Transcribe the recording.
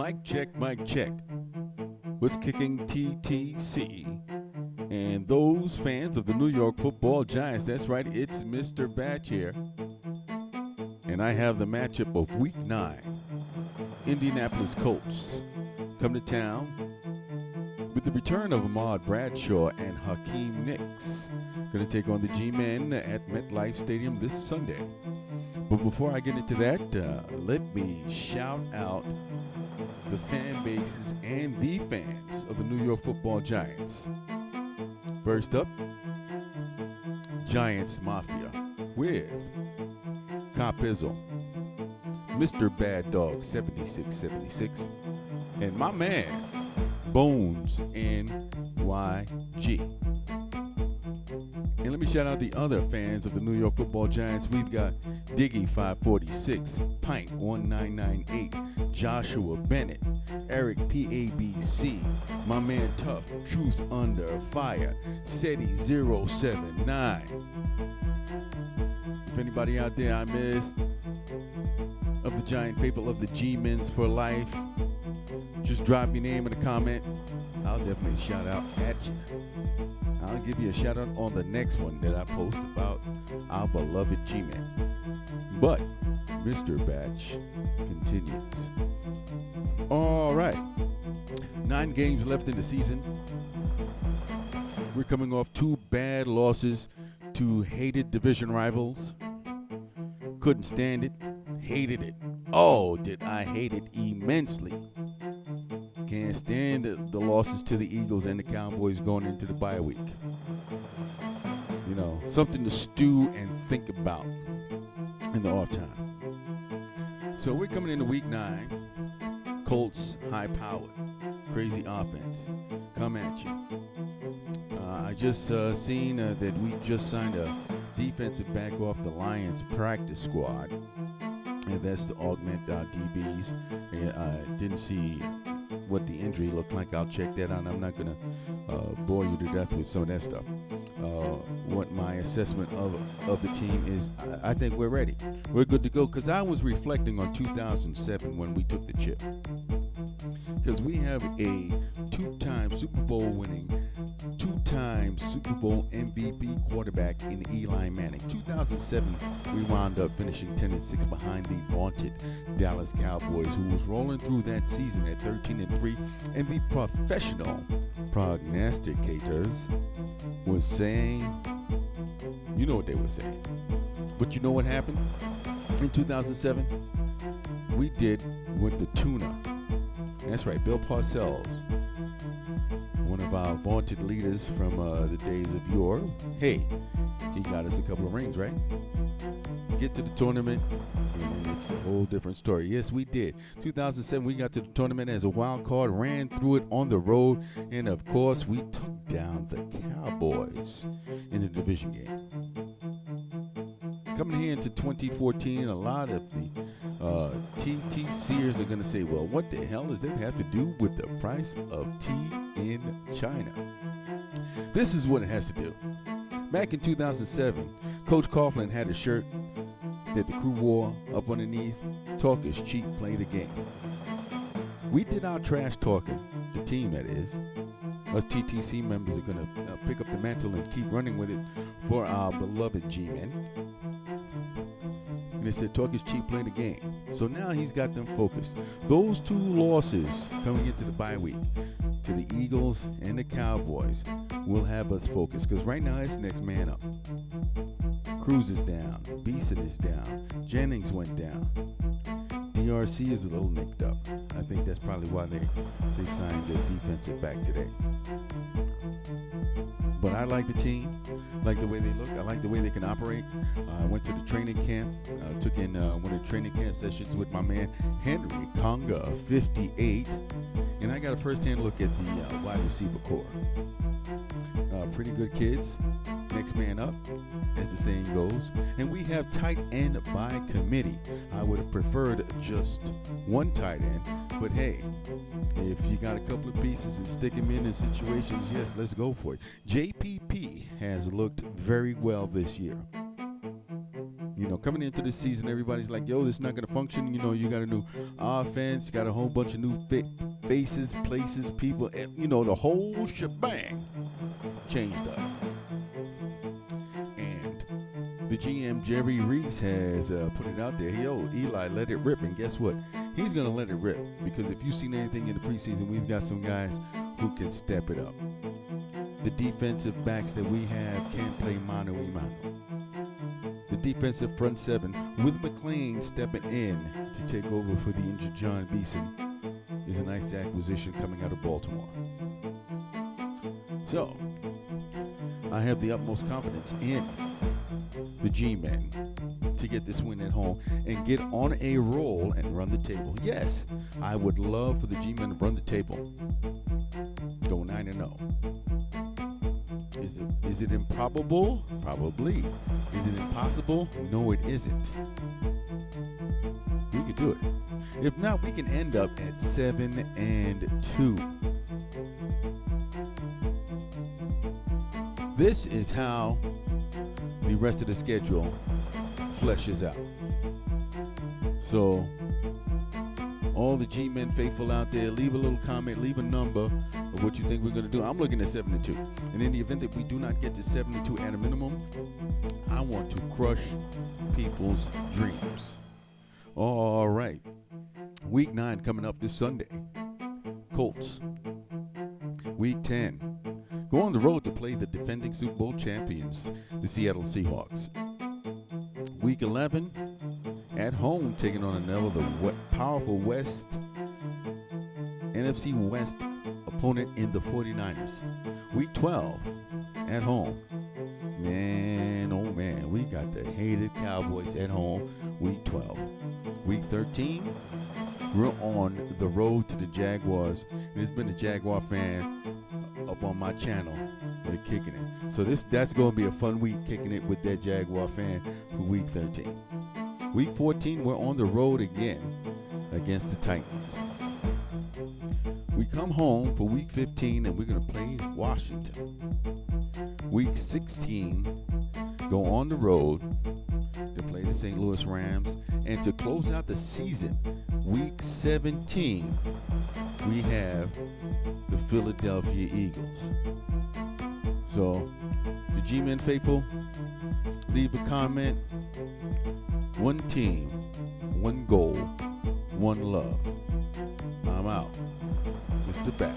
Mic check, mic check. What's kicking TTC? And those fans of the New York Football Giants, that's right, it's Mr. Batch here. And I have the matchup of Week 9. Indianapolis Colts come to town with the return of Ahmad Bradshaw and Hakeem Nicks. Going to take on the G-Men at MetLife Stadium this Sunday. But before I get into that, let me shout out the fan bases and the fans of the New York Football Giants. First up, Giants Mafia with Copizle, Mr. Bad Dog 7676, and my man BonezNYG. And let me shout out the other fans of the New York Football Giants. We've got Diggy 546, Pint 1998, Joshua Bennett, Ericpabc, my man TUF TruthUnderFire, SETI 079. If anybody out there I missed of the Giant people of the G-Men's for life, just drop your name in a comment. I'll definitely shout out at you. I'll give you a shout out on the next one that I post about our beloved G-Men. But Mr. Batch continues. All right. 9 games left in the season. We're coming off 2 bad losses to hated division rivals. Couldn't stand it. Hated it. Oh, did I hate it immensely. Can't stand the losses to the Eagles and the Cowboys going into the bye week. You know, something to stew and think about in the off time. So we're coming into week 9. Colts, high-powered, crazy offense. Come at you. I just seen that we just signed a defensive back off the Lions practice squad. And that's to augment our DBs. I didn't see what the injury looked like. I'll check that out. I'm not going to bore you to death with some of that stuff. What my assessment of the team is, I think we're ready. We're good to go, because I was reflecting on 2007 when we took the chip. Because we have a 2-time Super Bowl winning, 2-time Super Bowl MVP quarterback in Eli Manning. 2007, we wound up finishing 10-6 behind the vaunted Dallas Cowboys, who was rolling through that season at 13-3, and the professional prognosticators was saying, you know what they were saying. But you know what happened? In 2007, we did what the tuna. That's right, Bill Parcells, one of our vaunted leaders from the days of yore. Hey, he got us a couple of rings, right? Get to the tournament, and it's a whole different story. Yes, we did. 2007, we got to the tournament as a wild card, ran through it on the road, and of course, we took down the Cowboys in the division game. Coming here into 2014, a lot of the TTCers are going to say, well, what the hell does that have to do with the price of tea in China? This is what it has to do. Back in 2007, Coach Coughlin had a shirt that the crew wore up underneath, "Talk is cheap, play the game." We did our trash talking, the team that is. Us TTC members are going to pick up the mantle and keep running with it for our beloved G-Men. And they said, talk is cheap, play the game. So now he's got them focused. Those 2 losses coming into the bye week to the Eagles and the Cowboys will have us focused, because right now it's next man up. Cruz is down. Beeson is down. Jennings went down. DRC is a little nicked up. I think that's probably why they signed their defensive back today. But I like the team, like the way they look. I like the way they can operate. I went to the training camp, took in one of the training camp sessions with my man Henry Conga, 58, and I got a first-hand look at the wide receiver core. Pretty good kids. Next man up, as the saying goes. And we have tight end by committee. I would have preferred just one tight end, but hey, if you got a couple of pieces and stick them in situations, yes, let's go for it. JPP has looked very well this year. You know, coming into this season, everybody's like, yo, this is not going to function. You know, you got a new offense, got a whole bunch of new faces, places, people, you know, the whole shebang changed up. And the GM, Jerry Reese, has put it out there. Yo, Eli, let it rip. And guess what? He's going to let it rip. Because if you've seen anything in the preseason, we've got some guys who can step it up. The defensive backs that we have can't play mano a mano. The defensive front seven, with McLean stepping in to take over for the injured John Beeson, is a nice acquisition coming out of Baltimore. So, I have the utmost confidence in the G-men to get this win at home and get on a roll and run the table. Yes, I would love for the G-men to run the table. Go 9-0. Is it improbable? Probably. Is it impossible? No, it isn't. We could do it. If not, we can end up at 7-2. This is how the rest of the schedule fleshes out. So, all the G-men faithful out there, leave a little comment, leave a number of what you think we're going to do. I'm looking at 7-2. And in the event that we do not get to 7-2 at a minimum, I want to crush people's dreams. All right. Week 9 coming up this Sunday. Colts. Week 10. Go on the road to play the defending Super Bowl champions, the Seattle Seahawks. Week 11. At home, taking on another powerful NFC West opponent in the 49ers. Week 12, at home. Man, oh man, we got the hated Cowboys at home, week 12. Week 13, we're on the road to the Jaguars. There's been a Jaguar fan up on my channel. They're kicking it. So that's going to be a fun week, kicking it with that Jaguar fan for week 13. Week 14, we're on the road again against the Titans. We come home for week 15, and we're going to play Washington. Week 16, go on the road to play the St. Louis Rams. And to close out the season, week 17, we have the Philadelphia Eagles. So, the G-Men faithful, leave a comment. One team, one goal, one love. I'm out. Mr. Batch.